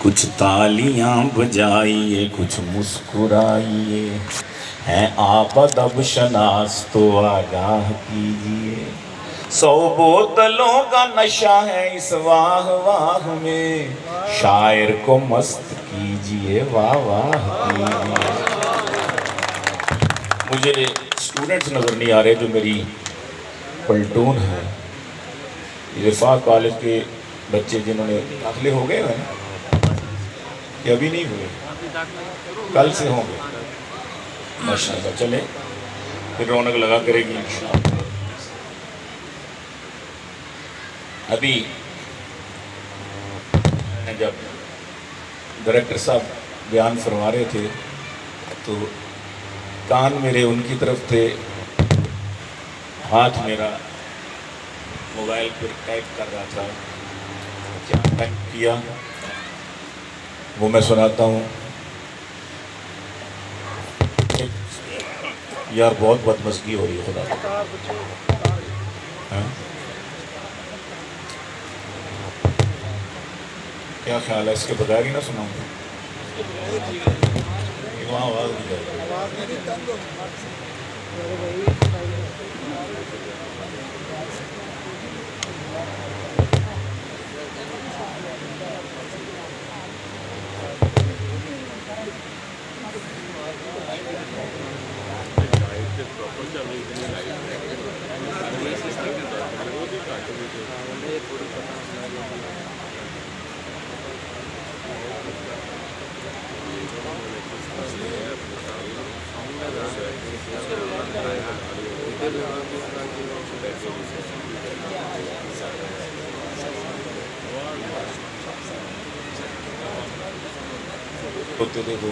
کچھ تالیاں بجائیے، کچھ مسکرائیے، ہیں آپ ادب شناس تو آگاہ کیجئے۔ 100 بوتلوں کا نشہ ہے اس واہ واہ میں، شاعر کو مست کیجئے، واہ واہ کیجئے۔ مجھے اسٹوڈنٹس نظر نہیں آ رہے جو میری پلٹون ہے، رفاق کالج کے بچے جنہوں نے داخلے ہو گئے ہیں کہ ابھی نہیں ہوئے، کل سے ہوں گے ماشاءاللہ۔ چلیں پھر رونق لگا کرے گی انشاءاللہ۔ ابھی جب ڈائریکٹر صاحب بیان فرما رہے تھے تو کان میرے ان کی طرف تھے، ہاتھ میرا موبائل پر ٹائپ کر رہا تھا۔ کیا ٹائپ کیا وہ میں سناتا ہوں۔ یار بہت بدمزگی ہو رہی ہے خدا کو۔ کیا خیال ہے اس کے بغیر ہی نہ سناؤں گا؟ وہاں آواز نہیں جائے گی۔ ہوتے تھے تو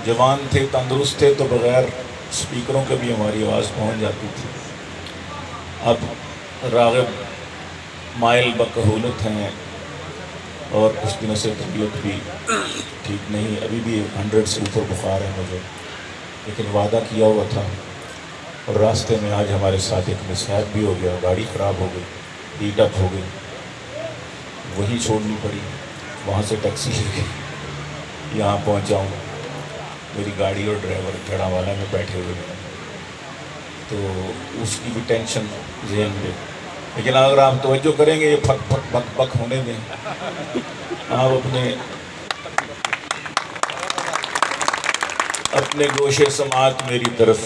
جوان تھے، تندرست تھے تو بغیر سپیکروں کے بھی ہماری آواز پہنچ جاتی تھی۔ اب راغب مائل بکہولت ہیں اور کچھ دنوں سے طبیعت بھی ٹھیک نہیں، ابھی بھی 100 سے اوپر بخار ہے مجھے، لیکن وعدہ کیا ہوا تھا۔ اور راستے میں آج ہمارے ساتھ ایک مسہیپ بھی ہو گیا، گاڑی خراب ہو گئی، ہیٹ اپ ہو گئی، وہی چھوڑنی پڑی، وہاں سے ٹیکسی لے کے یہاں پہنچا ہوں۔ میری گاڑی اور ڈرائیور گھڑا والا میں بیٹھے ہوئے ہیں تو اس کی بھی ٹینشن ذہن میں، لیکن اگر آپ توجہ کریں گے یہ پھک پھک بک بک ہونے دیں، آپ اپنے گوشے سماعت میری طرف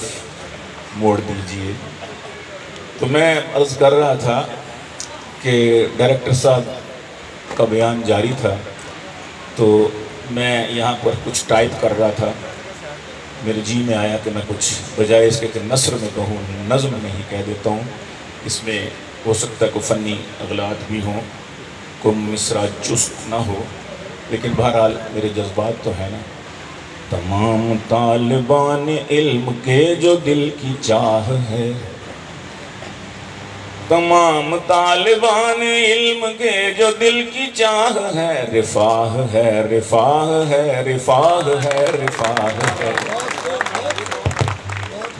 موڑ دیجئے۔ تو میں عرض کر رہا تھا کہ ڈائریکٹر صاحب کا بیان جاری تھا تو میں یہاں پر کچھ ٹائپ کر رہا تھا، میرے جی میں آیا کہ میں کچھ بجائے اس کے کہ نثر میں کہوں، نظم میں ہی کہہ دیتا ہوں۔ اس میں ہو سکتا ہے کوئی فنی اغلاط بھی ہوں، کوئی مصرع چست نہ ہو، لیکن بہرحال میرے جذبات تو ہے نا۔ تمام طالبان علم کے جو دل کی چاہ ہے، تمام طالبان علم کے جو دل کی چاہ ہے، رفاہ ہے رفاہ ہے رفاہ ہے رفاہ ہے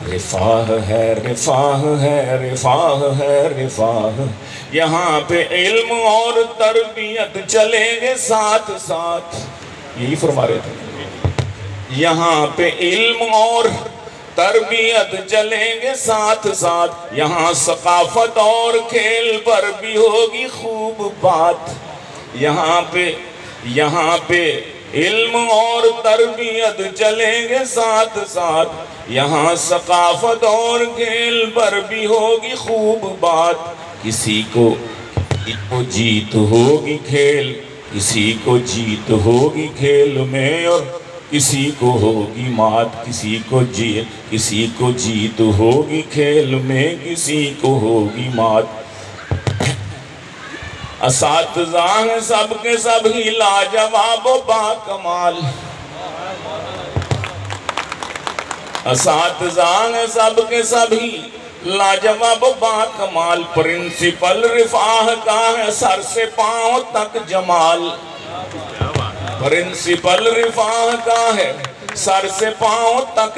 رفاہ ہے رفاہ ہے رفاہ ہے رفاہ۔ یہاں پہ علم اور تربیت چلیں گے ساتھ ساتھ، یہی فرما رہے تھے۔ یہاں پہ علم اور تربیت چلیں گے ساتھ ساتھ، یہاں ثقافت اور کھیل پر بھی ہوگی خوب بات۔ یہاں پہ علم اور تربیت چلیں گے ساتھ ساتھ، یہاں ثقافت اور کھیل پر بھی ہوگی خوب بات۔ کسی کو جیت ہوگی کھیل، کسی کو جیت ہوگی کھیل میں، اور کسی کو ہوگی مات، کسی کو جیت ہوگی کھیل میں، کسی کو ہوگی مات۔ اساتذہ ہیں سب کے سب ہی لاجواب و باکمال، اساتذہ ہیں سب کے سب ہی لاجواب و باکمال۔ پرنسپل رفاہ کا ہے سر سے پاؤں تک جمال، پرنسپل رفاہ کا ہے سر سے پاؤں تک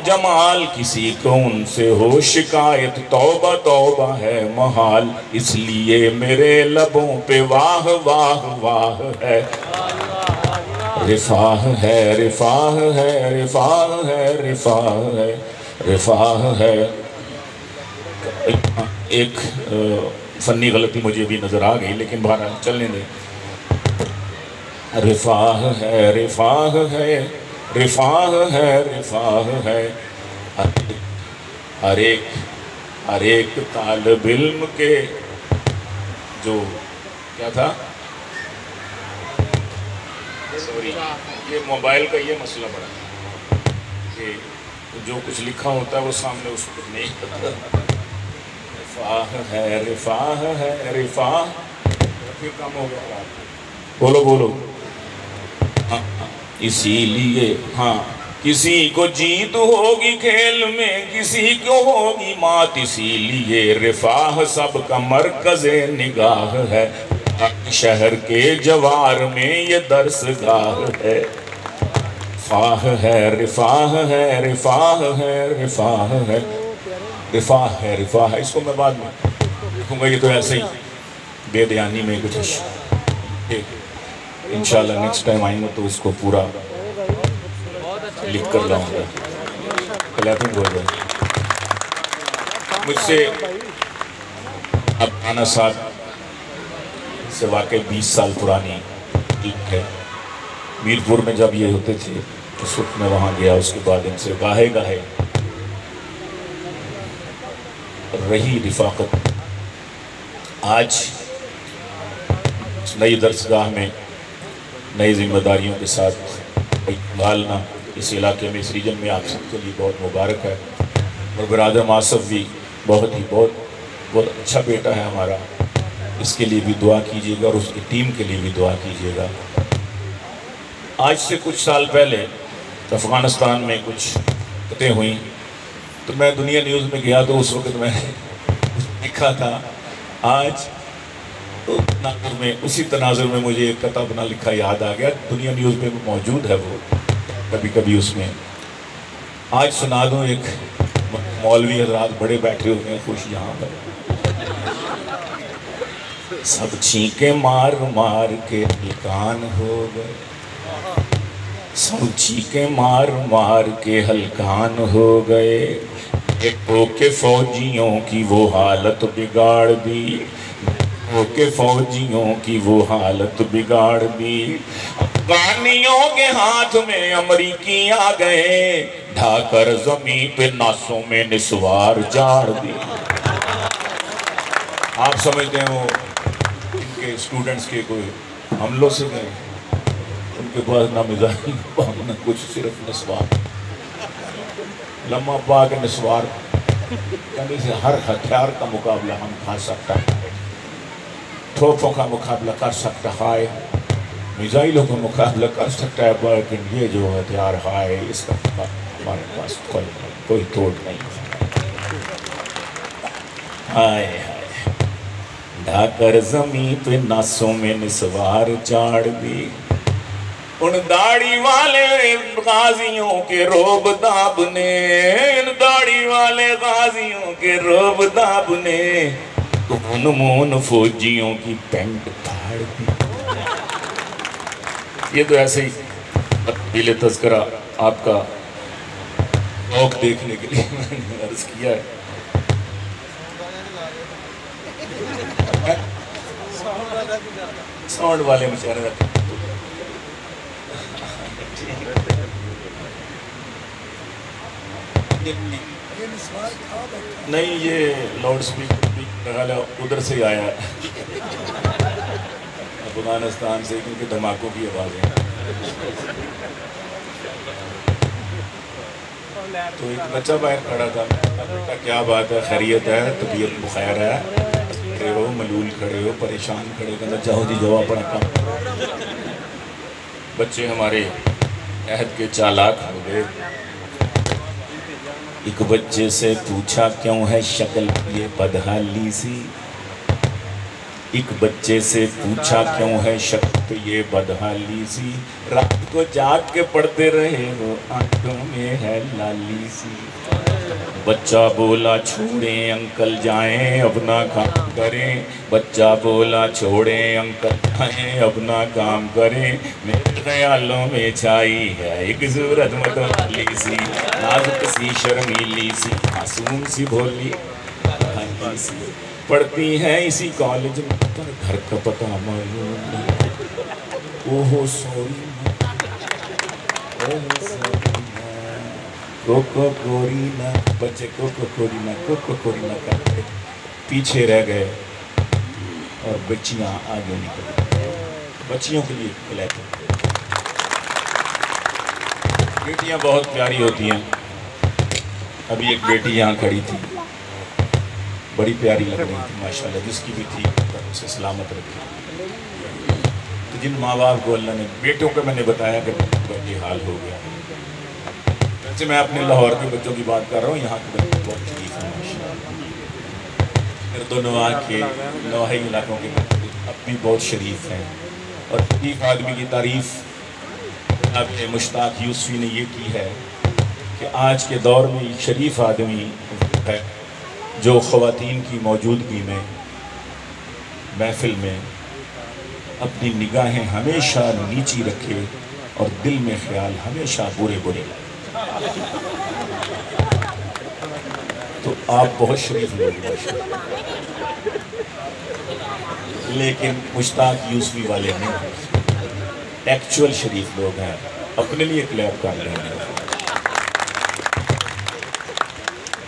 جمال، کسی کو ان سے ہو شکایت توبہ توبہ ہے محال، اس لیے میرے لبوں پہ واہ واہ واہ ہے، رفاہ ہے رفاہ ہے رفاہ ہے رفاہ ہے رفاہ ہے۔ ایک فنی غلطی مجھے بھی نظر آ گئی، لیکن بہرحال چلنے دیں۔ رفاہ ہے رفاہ ہے رفاہ ہے رفاہ ہے، ہر ایک طالب علم کے جو کیا تھا، سوری یہ موبائل کا یہ مسئلہ بڑا کہ جو کچھ لکھا ہوتا ہے وہ سامنے اس کو نہیں پتا۔ رفاہ ہے رفاہ ہے رفاہ، پھر کم ہو گیا، بولو بولو۔ اسی لیے ہاں، کسی کو جیت ہوگی کھیل میں، کسی کو ہوگی مات، اسی لیے رفاہ سب کا مرکز نگاہ ہے، شہر کے جوار میں یہ درس گاہ ہے۔ رفاہ ہے رفاہ ہے رفاہ ہے رفاہ ہے رفاہ ہے رفاہ ہے۔ اس کو میں بعد میں لکھوں گا، یہ تو ایسے ہی بے دھیانی میں کچھ، انشاءاللہ نیکسٹ ٹائم آئیں گے تو اس کو پورا لکھ کر لاؤں گا۔ کلیپنگ ہو جائے۔ مجھ سے اب آنا صاحب سے واقعی 20 سال پرانی لنک ہے۔ میرپور میں جب یہ ہوتے تھے اس وقت میں وہاں گیا، اس کے بعد ان سے گاہے گاہے رہی رفاقت۔ آج نئی درسگاہ میں نئی ذمہ داریوں کے ساتھ ڈھالنا اس علاقے میں، اس ریجن میں آپ سب کے لیے بہت مبارک ہے، اور برادر معصف بھی بہت اچھا بیٹا ہے ہمارا، اس کے لیے بھی دعا کیجیے گا اور اس کی ٹیم کے لیے بھی دعا کیجیے گا۔ آج سے کچھ سال پہلے افغانستان میں کچھ قطعیں ہوئیں تو میں دنیا نیوز میں گیا، تو اس وقت میں نے لکھا تھا، آج اسی تناظر میں مجھے ایک قطعہ بنا لکھا یاد آ گیا، دنیا نیوز میں موجود ہے وہ کبھی کبھی اس میں۔ آج سنا دوں، ایک مولوی حضرات بڑے بیٹھے ہوئے ہیں خوش یہاں پر، سب چھینکیں مار مار کے ہلکان ہو گئے، سب چھینکیں مار مار کے ہلکان ہو گئے، ایکو کے فوجیوں کی وہ حالت بگاڑ دی، ایکو کے فوجیوں کی وہ حالت بگاڑ دی، افغانیوں کے ہاتھ میں امریکی آ گئے، ڈھا کر زمین پہ ناسوں میں نسوار جاڑ دی۔ آپ سمجھتے ہیں وہ ان کے اسٹوڈنٹس کے کوئی حملوں سے گئے، ان کے پاس نہ میزائل نہ کچھ، صرف نسوار، لمحہ پا کے نسوار، کہنے سے ہر ہتھیار کا مقابلہ ہم کھا سکتا ہے، توپوں کا مقابلہ کر سکتا ہے، میزائلوں کا مقابلہ کر سکتا ہے، لیکن یہ جو ہتھیار ہے اس کا ہمارے پاس کوئی توڑ نہیں۔ ہائے ہائے، ڈھا کر زمین پہ ناسوں میں نسوار چاڑ دی، ان داڑھی والے غازیوں کے روب داب نے، ان داڑھی والے غازیوں کے روب داب نے، خون مون فوجیوں کی پینٹ پھاڑ دی۔ یہ تو ایسے ہی تفصیل تذکرہ آپ کا شوق دیکھنے کے لیے میں نے عرض کیا ہے۔ ساؤنڈ والے مشاہدہ نہیں، یہ لاؤڈ سپیکر بھی ادھر سے آیا ہے افغانستان سے، کیونکہ دھماکوں کی آوازیں۔ تو ایک بچہ باہر کھڑا تھا، بیٹا کیا بات ہے، خیریت ہے، طبیعت بخیر ہے، کھڑے ہو، ملول کھڑے ہو، پریشان کھڑے، کہتا جاؤ جی جاؤ اپنا کام۔ بچے ہمارے عہد کے چالاک ہو گئے۔ ایک بچے سے پوچھا کیوں ہے شکل یہ بدحالی سی، ایک بچے سے پوچھا کیوں ہے شک پہ یہ بدحالی سی، رات کو جاگ کے پڑھتے رہے وہ آنکھوں میں ہے لالی سی۔ بچہ بولا چھوڑیں انکل جائیں اپنا کام کریں، بچہ بولا چھوڑیں انکل جائیں اپنا کام کریں، میرے خیالوں میں چھائی ہے ایک صورت متوالی سی، نازک سی شرمیلی سی معصوم سی بھولی بھالی سی، پڑھتی ہیں اسی کالج میں پر گھر کا پتہ معلوم نہیں، اوہو سوری کوکو کورینا، بچے کوکو کورینا کرتے پیچھے رہ گئے اور بچیاں آگے نکل گئی۔ بچیوں کے لیے کلیپ ہے۔ بیٹیاں بہت پیاری ہوتی ہیں۔ ابھی ایک بیٹی یہاں کھڑی تھی، بڑی پیاری لگ رہی تھی ماشاءاللہ، جس کی بھی تھی اسے سلامت رکھی۔ تو جن ماں باپ کو اللہ نے بیٹوں کا میں نے بتایا کہ یہ حال ہو گیا، ویسے میں اپنے لاہور کے بچوں کی بات کر رہا ہوں، یہاں کے بچے بہت شریف ہیں ماشاءاللہ۔ گرد و نواح کے نواحی علاقوں کے بچے اب بھی بہت شریف ہیں، اور شریف آدمی کی تعریف اب مشتاق یوسفی نے یہ کی ہے کہ آج کے دور میں ایک شریف آدمی ہے جو خواتین کی موجودگی میں محفل میں اپنی نگاہیں ہمیشہ نیچی رکھے اور دل میں خیال ہمیشہ برے برے لائے۔ تو آپ بہت شریف لوگ ہیں، لیکن مشتاق یوسفی والے نہیں، ایکچول شریف لوگ ہیں، اپنے لیے کلیپ کر رہے ہیں۔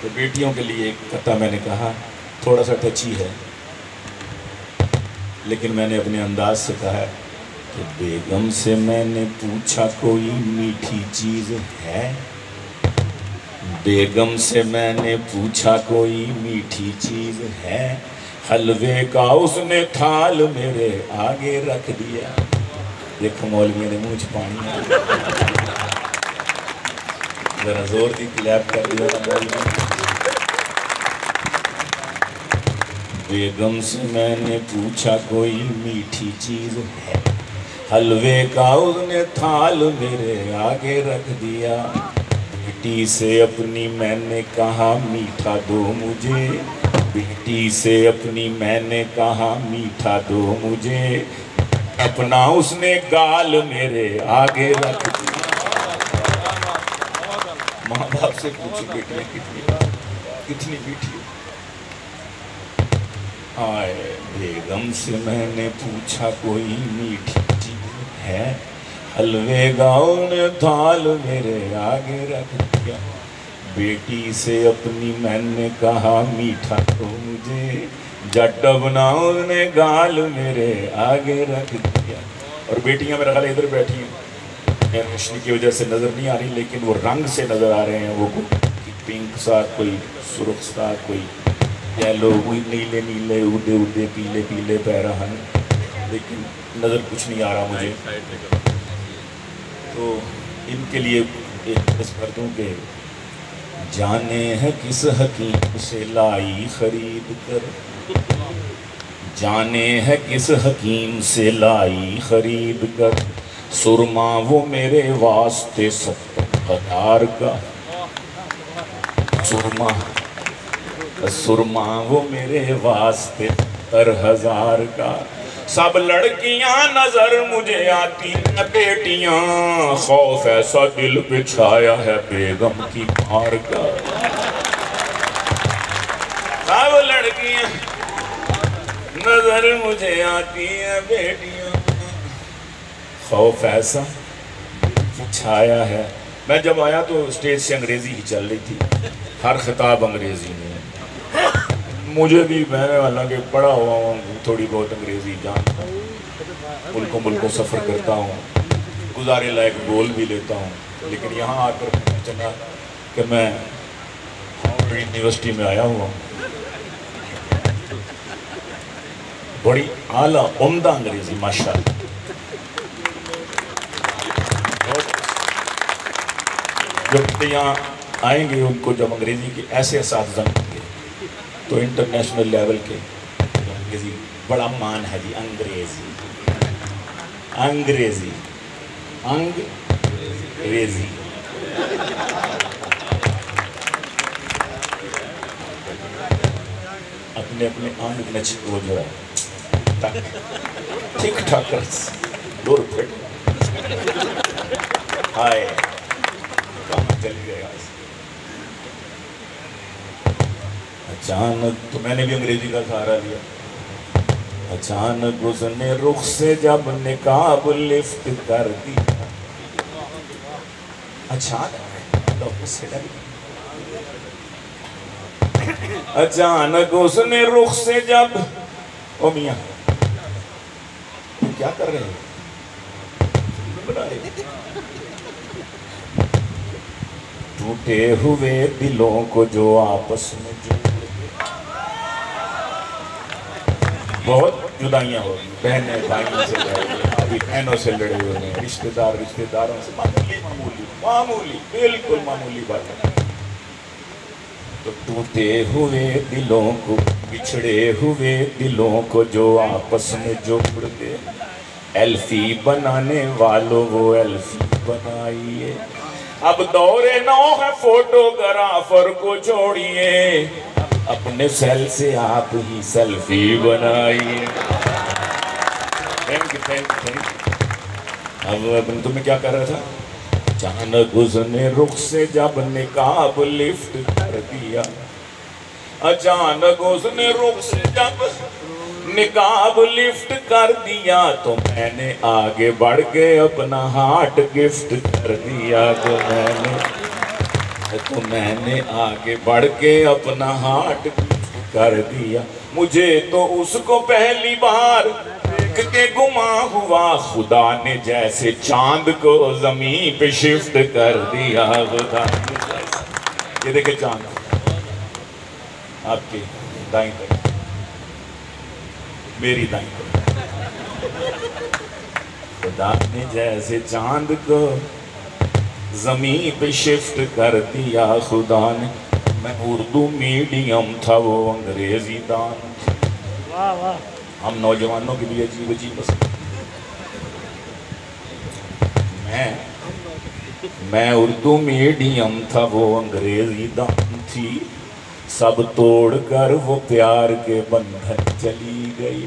تو بیٹیوں کے لیے ایک قطعہ میں نے کہا تھوڑا سا ٹچی ہے، لیکن میں نے اپنے انداز سے کہا ہے کہ بیگم سے میں نے پوچھا کوئی میٹھی چیز ہے، بیگم سے میں نے پوچھا کوئی میٹھی چیز ہے، حلوے کا اس نے تھال میرے آگے رکھ دیا۔ دیکھو مولوی نے منہ پانی ذرا زور دی کلیپ کر دیا مولوی۔ بیگم سے میں نے پوچھا کوئی میٹھی چیز ہے، حلوے کا اس نے تھال میرے آگے رکھ دیا، بیٹی سے اپنی میں نے کہا میٹھا دو مجھے، بیٹی سے اپنی میں نے کہا میٹھا دو مجھے، اپنا اس نے گال میرے آگے رکھ دیا۔ ماں باپ سے پوچھو بیٹیاں کتنی میٹھی ہو۔ آئے بیگم سے میں نے پوچھا کوئی میٹھی چیز ہے، حلوے گاؤں نے تھال میرے آگے رکھ دیا، بیٹی سے اپنی میں نے کہا میٹھا تو مجھے، جٹ بناؤں نے گال میرے آگے رکھ دیا۔ اور بیٹیاں میرا خیال ادھر بیٹھی ہیں، روشنی کی وجہ سے نظر نہیں آ رہی، لیکن وہ رنگ سے نظر آ رہے ہیں، وہ پنک سا، کوئی سرخ سا، کوئی یلو، کوئی نیلے نیلے، اڑے اڑے، پیلے پیلے پیرہن، لیکن نظر کچھ نہیں آ رہا مجھے۔ تو ان کے لیے ایک بس کر دوں کہ جانے ہے کس حکیم سے لائی خرید کر، جانے ہے کس حکیم سے لائی خرید کر، سرما وہ میرے واسطے 70,000 کا، سرما وہ میرے واسطے 70,000 کا، سب لڑکیاں نظر مجھے آتی ہیں بیٹیاں، خوف ایسا دل پہ چھایا ہے بیگم کی مار کا، سب لڑکیاں نظر مجھے آتی ہیں بیٹیاں، خوف ایسا چھایا ہے۔ میں جب آیا تو اسٹیج سے انگریزی ہی چل رہی تھی، ہر خطاب انگریزی میں، مجھے بھی میں نے حالانکہ پڑھا ہوا ہوں، تھوڑی بہت انگریزی جانتا ہوں، ملکوں سفر کرتا ہوں، گزارے لائق بول بھی لیتا ہوں، لیکن یہاں آ کر پتہ چلا کہ میں ہارورڈ یونیورسٹی میں آیا ہوا ہوں، بڑی اعلیٰ عمدہ انگریزی ماشاءاللہ۔ جب یہاں آئیں گے ان کو جب انگریزی کے ایسے اساتذہ ملیں گے تو انٹرنیشنل لیول کے انگریزی بڑا مان ہے جی انگریزی، انگریزی، انگریزی۔ اپنے اپنے آنگ نچ وہ جو ہے ٹھیک ٹھاکرز دور پھٹ ہائے کہاں چل گئے آج۔ اچانک تو میں نے بھی انگریزی کا سہارا لیا۔ اچانک اس نے رخ سے جب نقاب لفٹ کر دی، اچانک اچانک اس نے رخ سے جب، او میاں کیا کر رہے ہیں؟ ٹوٹے ہوئے دلوں کو جو آپس میں جوڑ، بہت جدائیاں ہو رہی، بہنیں بھائیوں سے لڑ رہے، ابھی بہنوں سے لڑے ہوئے ہیں، رشتہ دار رشتہ داروں سے، معمولی بالکل معمولی بات ہے۔ تو ٹوٹے ہوئے دلوں کو، بچھڑے ہوئے دلوں کو جو آپس میں جوڑ دے، ایلفی بنانے والوں وہ ایلفی بنائیے۔ اب دور نو ہے فوٹوگرافر کو چھوڑیے، اپنے سیل سے آپ ہی سیلفی بنائیے۔ Thank you. اب تمہیں کیا کر رہا تھا؟ اچانک اس نے رخ سے جب نقاب لفٹ کر دیا، اچانک اس نے رخ سے جب نقاب لفٹ کر دیا، تو میں نے آگے بڑھ کے اپنا ہارٹ گفٹ کر دیا، تو میں نے آگے بڑھ کے اپنا ہارٹ کر دیا۔ مجھے تو اس کو پہلی بار دیکھ کے گما ہوا، خدا نے جیسے چاند کو زمین پہ شفٹ کر دیا، خدا نے جیسے۔ یہ دیکھیں چاند آپ کی دائیں طرف، میری دائیں طرف، خدا نے جیسے چاند کو زمین پہ شفٹ کر دیا، خدا نے۔ میں اردو میڈیم تھا، وہ انگریزی دان تھی۔ ہم نوجوانوں کے لیے عجیب عجیب پسند۔ میں اردو میڈیم تھا، وہ انگریزی دان تھی، سب توڑ کر وہ پیار کے بندھن چلی گئی۔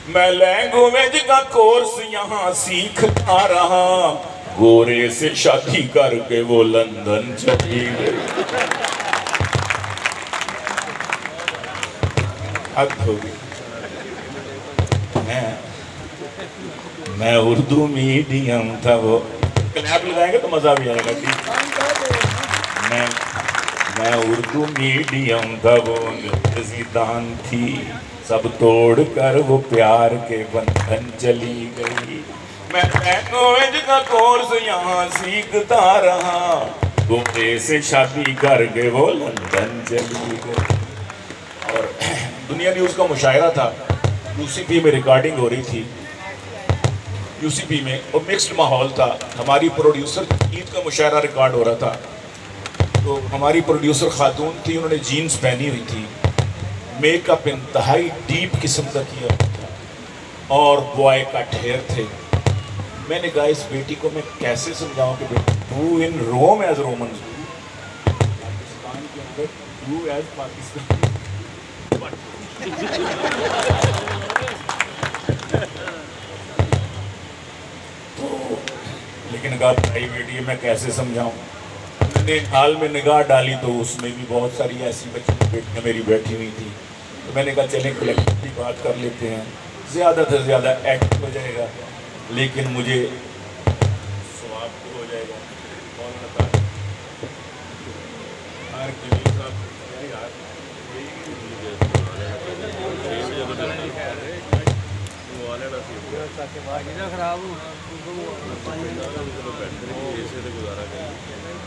میں لینگویج کا کورس یہاں سیکھتا رہا، گورے سے شادی کر کے وہ لندن چلی گئی۔ حد ہوگی۔ میں اردو میڈیم تھا، وہ کلیپ لگائیں گے تو مزہ بھی آئے گا۔ میں اردو میڈیم تھا، وہ انگریزی دان تھی، سب توڑ کر وہ پیار کے بندھن چلی گئی۔ میں لینگویج کا کورس یہاں سیکھتا رہا، گورے سے شادی کر کے وہ لندن چلی گئی۔ اور دنیا نیوز کا مشاعرہ تھا، UCP میں ریکارڈنگ ہو رہی تھی، UCP میں، اور مکسڈ ماحول تھا۔ ہماری پروڈیوسر عید کا مشاعرہ ریکارڈ ہو رہا تھا، تو ہماری پروڈیوسر خاتون تھی، انہوں نے جینز پہنی ہوئی تھی، میک اپ انتہائی ڈیپ قسم کا کیا تھا، اور بوائے کا ڈھیر تھے۔ میں نے کہا اس بیٹی کو میں کیسے سمجھاؤں کہ do in room as Romans, Pakistan کے اندر ڈو ایز پاکستان۔ لیکن کہا بھائی بیٹی میں کیسے سمجھاؤں؟ میں نے حال میں نگاہ ڈالی تو اس میں بھی بہت ساری ایسی بیٹیاں میری بیٹھی ہوئی تھی، تو میں نے کہا چلیں کلیکٹیولی بات کر لیتے ہیں، زیادہ سے زیادہ ایکٹ ہو جائے گا لیکن مجھے ثواب بھی ہو جائے گا۔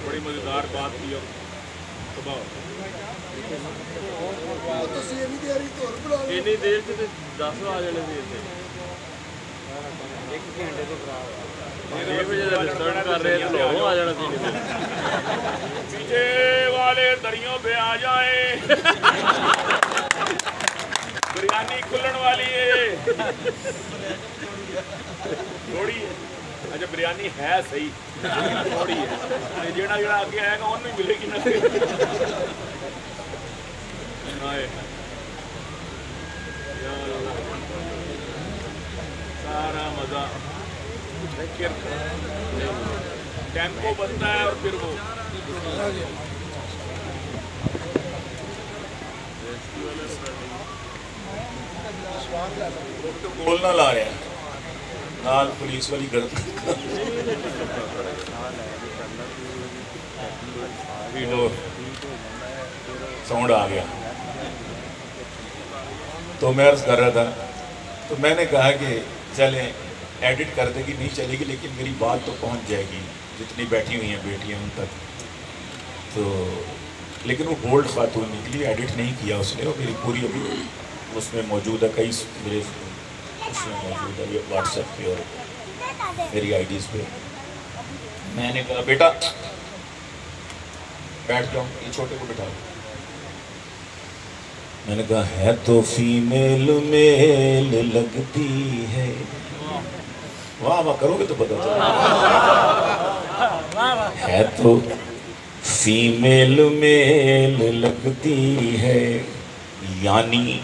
بڑی مزیدار بات کی اینی دیر سے 10 آ جانے سی، ایک گھنٹے تو کر رہے ہیں، آ جانا سی، پیچھے والے دریوں پہ آ جائیں، بریانی کھلن والی ہے تھوڑی ہے. اچھا بریانی ہے صحیح تھوڑی ہے. جیڑا جیڑا آگے آئے گا انہوں ہی ملے گی نا. سارا مزہ ٹیمپو بنتا ہے اور پھر وہ بولنا لا رہے ہیں نال پولیس والی گرد ساؤنڈ آ گیا. تو میں عرض کر رہا تھا تو میں نے کہا کہ چلیں ایڈٹ کر دے گی نہیں چلے گی لیکن میری بات تو پہنچ جائے گی جتنی بیٹھی ہوئی ہیں بیٹیاں ان تک. تو لیکن وہ بولڈ خاتون نکلی, ایڈٹ نہیں کیا اس نے, وہ میری پوری ابھی اس میں موجود ہے, کئی میرے اس میں موجود ہے واٹس ایپ پہ اور میری آئی ڈیز پہ. میں نے کہا بیٹا بیٹھ جاؤ, یہ چھوٹے کو بٹھاؤ. میں نے کہا ہے تو فیمیل میل لگتی ہے. واہ واہ کرو گے تو پتہ چلے. ہے تو فیمیل میل لگتی ہے یعنی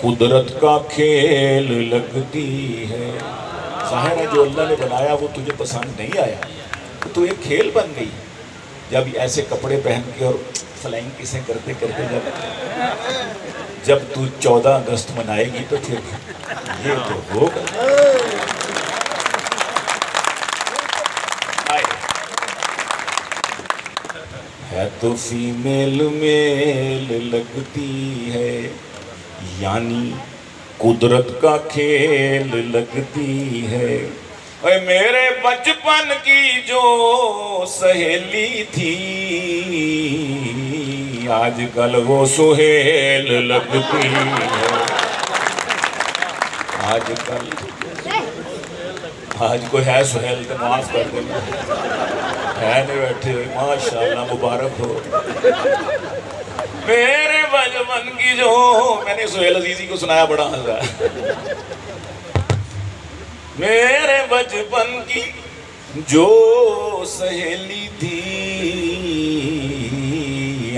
قدرت کا کھیل لگتی ہے. ظاہر ہے جو اللہ نے بنایا وہ تجھے پسند نہیں آیا تو ایک کھیل بن گئی. جب ایسے کپڑے پہن کے اور فلائنگ کسیں کرتے کرتے جب تو 14 اگست منائے گی تو پھر یہ تو ہوگا. ہے تو فیمیل میل لگتی ہے یعنی قدرت کا کھیل لگتی ہے. اے میرے بچپن کی جو سہیلی تھی آج کل وہ سہیل لگتی ہے. آج کوئی ہے سہیل تو معاف کر دینا, ہے نہیں بیٹھے ہوئے, ماشاءاللہ مبارک ہو. میرے بچپن کی جو, میں نے سہیل عزیزی کو سنایا بڑا مزہ ہے. میرے بچپن کی جو سہیلی تھی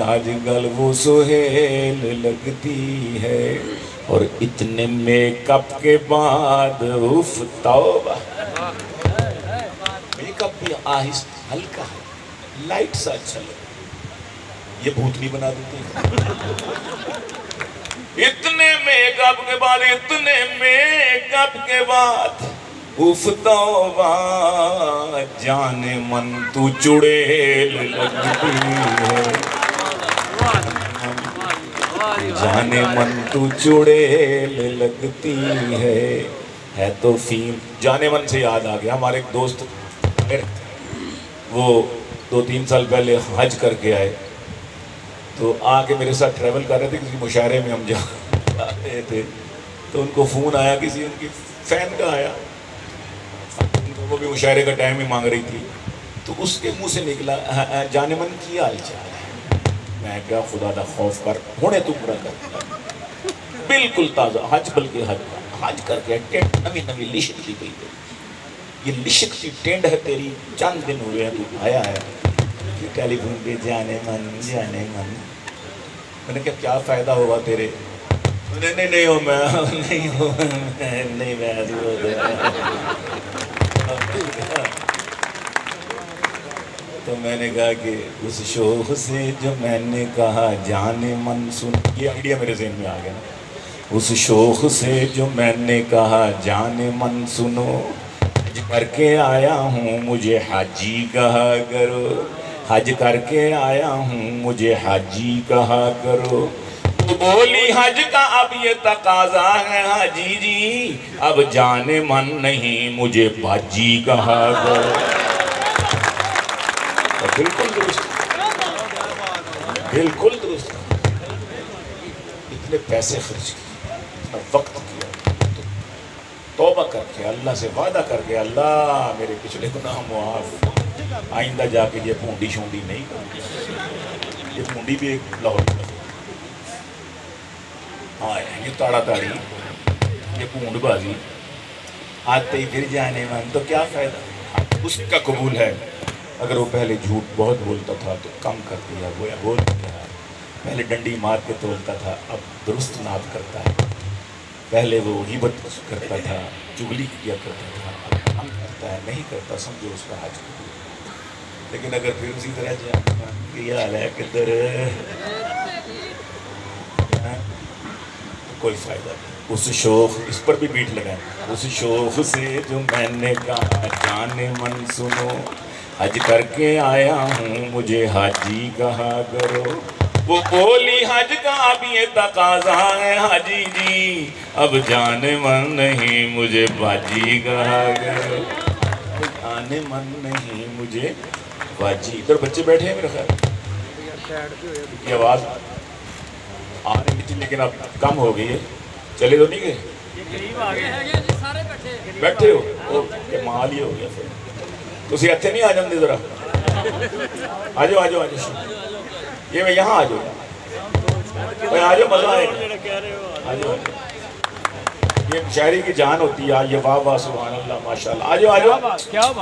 آج کل وہ سہیل لگتی ہے. اور اتنے میک اپ کے بعد اف توبہ, میک اپ بھی آہستہ ہلکا ہے, لائٹ سا اچھا لگتا. یہ بھوتنی بنا دیتے ہیں. اتنے میک اپ کے بعد اف توبہ جانے من تو چڑیل لگتی ہے. جانے من تو چڑیل لگتی ہے تو فیم. جانے من سے یاد آ گیا, ہمارے ایک دوست وہ 2-3 سال پہلے حج کر کے آئے تو آ کے میرے ساتھ ٹریول کر رہے تھے, کسی مشاعرے میں ہم جا رہے تھے تو ان کو فون آیا, کسی ان کی فین کا آیا, وہ بھی مشاعرے کا ٹائم ہی مانگ رہی تھی. تو اس کے منہ سے نکلا جانے من کی حال چال ہے. میں کیا خدا دا خوف کر ہونے تو پورا کر بالکل تازہ حج, بلکہ حج کر کے ٹینٹ نوی لشک دی گئی. یہ لشک کی ٹینڈ ہے تیری, چند دن ہوئے ہیں تو آیا ہے. ٹیلی فون پہ جانے من. میں نے کہا کیا فائدہ ہوگا تیرے. نہیں ہو میں نہیں میں تو میں نے کہا کہ اس شوق سے جو میں نے کہا جانے من سن, یہ آئیڈیا میرے ذہن میں آ گیا. اس شوق سے جو میں نے کہا جانے من سنو, حج کر کے آیا ہوں مجھے حاجی کہا کرو. حج کر کے آیا ہوں مجھے حاجی کہا کرو. بولی حج کا اب یہ تقاضا ہے حاجی جی, اب جانے من نہیں مجھے باجی کہا کرو. بالکل درست, بالکل درست. اتنے پیسے خرچ کیے, اتنا وقت کیا, توبہ کر کے اللہ سے وعدہ کر کے اللہ میرے پچھلے گناہ معاف, آئندہ جا کے یہ پونڈی شونڈی نہیں کروں. یہ پونڈی بھی ایک لاہور میں یہ تاڑا تاڑی، یہ پونڈ بازی، آتے ہی پھر جانے من، تو کیا فائدہ؟ اس کا قبول ہے اگر وہ پہلے جھوٹ بہت بولتا تھا تو کم کر دیا، گویا بول دیا، پہلے ڈنڈی مار کے تولتا تھا اب درست ناپ کرتا ہے، پہلے وہ غیبت کرتا تھا، چغلی کیا کرتا تھا، اب کم کرتا ہے، نہیں کرتا، سمجھو اس کا حج قبول۔ لیکن اگر پھر اسی طرح کیا ہے کدھر، کوئی فائدہ نہیں۔ اس شوق، اس پر بھی بیٹ لگائیں، اس شوق سے جو میں نے کہا جانے من سنو، حج کر کے آیا ہوں مجھے حاجی کہا کرو، وہ بولی حج کا بھی یہ تقاضا ہے حاجی جی، اب جانے من نہیں مجھے باجی کہا کرو، جانے من نہیں مجھے باجی۔ ادھر بچے بیٹھے ہیں میرے خیال، یہ آواز آ رہی تھی لیکن اب کم ہو گئی ہے، چلے تو نہیں گئے، بیٹھے ہو مال ہی ہو گیا پھر تسی اتھے نہیں آ جاندے، ذرا آ جاؤ آ جاؤ آ جاؤ، یہ میں یہاں آ جاؤ، آ جاؤ مزہ آئے گا، آ جاؤ، یہ شاعری کی جان ہوتی ہے، یہ واہ واہ سبحان اللہ ماشاءاللہ، آ جاؤ آ جاؤ،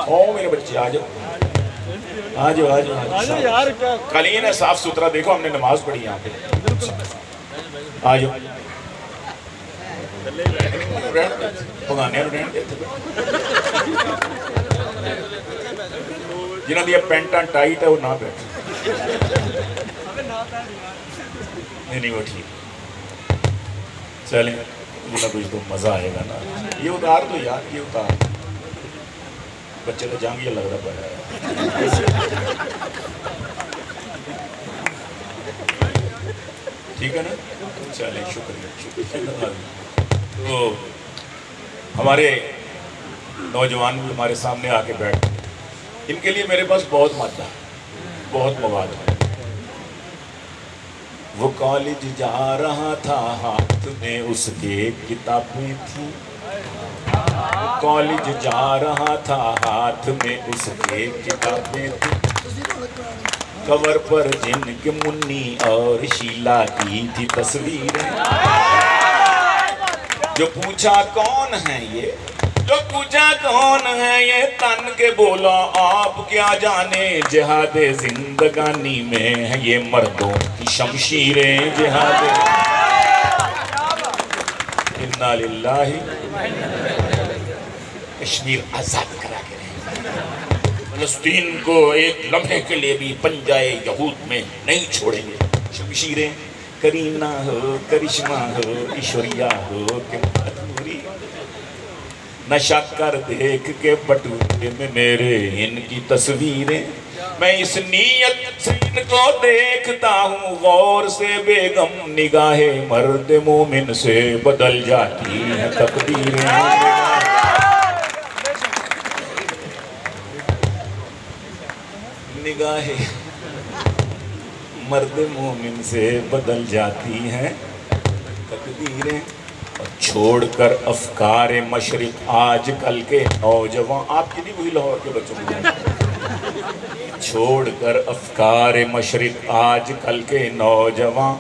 او میرے بچے آ جاؤ آ جاؤ آ جاؤ، قالین ہے صاف ستھرا، دیکھو ہم نے نماز پڑھی یہاں پہ، آ جاؤ پگانے رہن دیتے جنہوں دیا پینٹاں ٹائٹ ہے وہ نہ بیٹھ، نہیں وہ ٹھیک، چلیں جنہوں کچھ تو مزہ آئے گا نا، یہ اتار تو یار، یہ اتار بچے تو جانگیہ لگ رہا پڑا ہے، ٹھیک ہے نا، چلیں شکریہ۔ تو ہمارے نوجوان بھی ہمارے سامنے آ کے بیٹھ، ان کے لیے میرے پاس بہت مادہ، بہت مواد ہے۔ وہ کالج جا رہا تھا ہاتھ میں اس کے کتابیں تھی، وہ کالج جا رہا تھا ہاتھ میں اس کے کتابیں تھی، کور پر جن کے منی اور شیلا کی تھی تصویریں، جو پوچھا کون ہے یہ، جو پوچھا کون ہے یہ، تن کے بولا آپ کیا جانے، جہاد زندگانی میں ہے یہ مردوں کی شمشیریں، جہاد انا للہ، کشمیر آزاد کرا کے رہے، فلسطین کو ایک لمحے کے لیے بھی پنجائے یہود میں نہیں چھوڑیں گے، شمشیریں کرینہ ہو کرشمہ ہو ایشوریا ہو کہ مدھوری، نشہ کر دیکھ کے بٹوے میں میرے ان کی تصویریں، میں اس نیت سے ان کو دیکھتا ہوں غور سے، بیگم نگاہ مرد مومن سے بدل جاتی ہیں تقدیریں، نگاہ مرد مومن سے بدل جاتی ہیں تقدیریں، اور چھوڑ کر افکار مشرق آج کل کے نوجوان، آپ کی نہیں ہوئی لاہور کے بچوں کو، چھوڑ کر افکار مشرق آج کل کے نوجوان،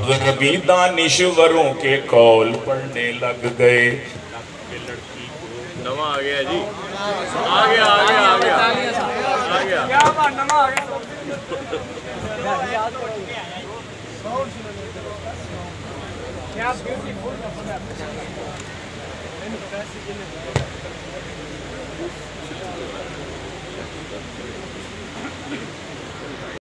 غربی دانشوروں کے قول پڑھنے لگ گئے، نواں آ گیا جی، آ گیا آ گیا آ گیا آ گیا، کیا بات نواں آ گیا۔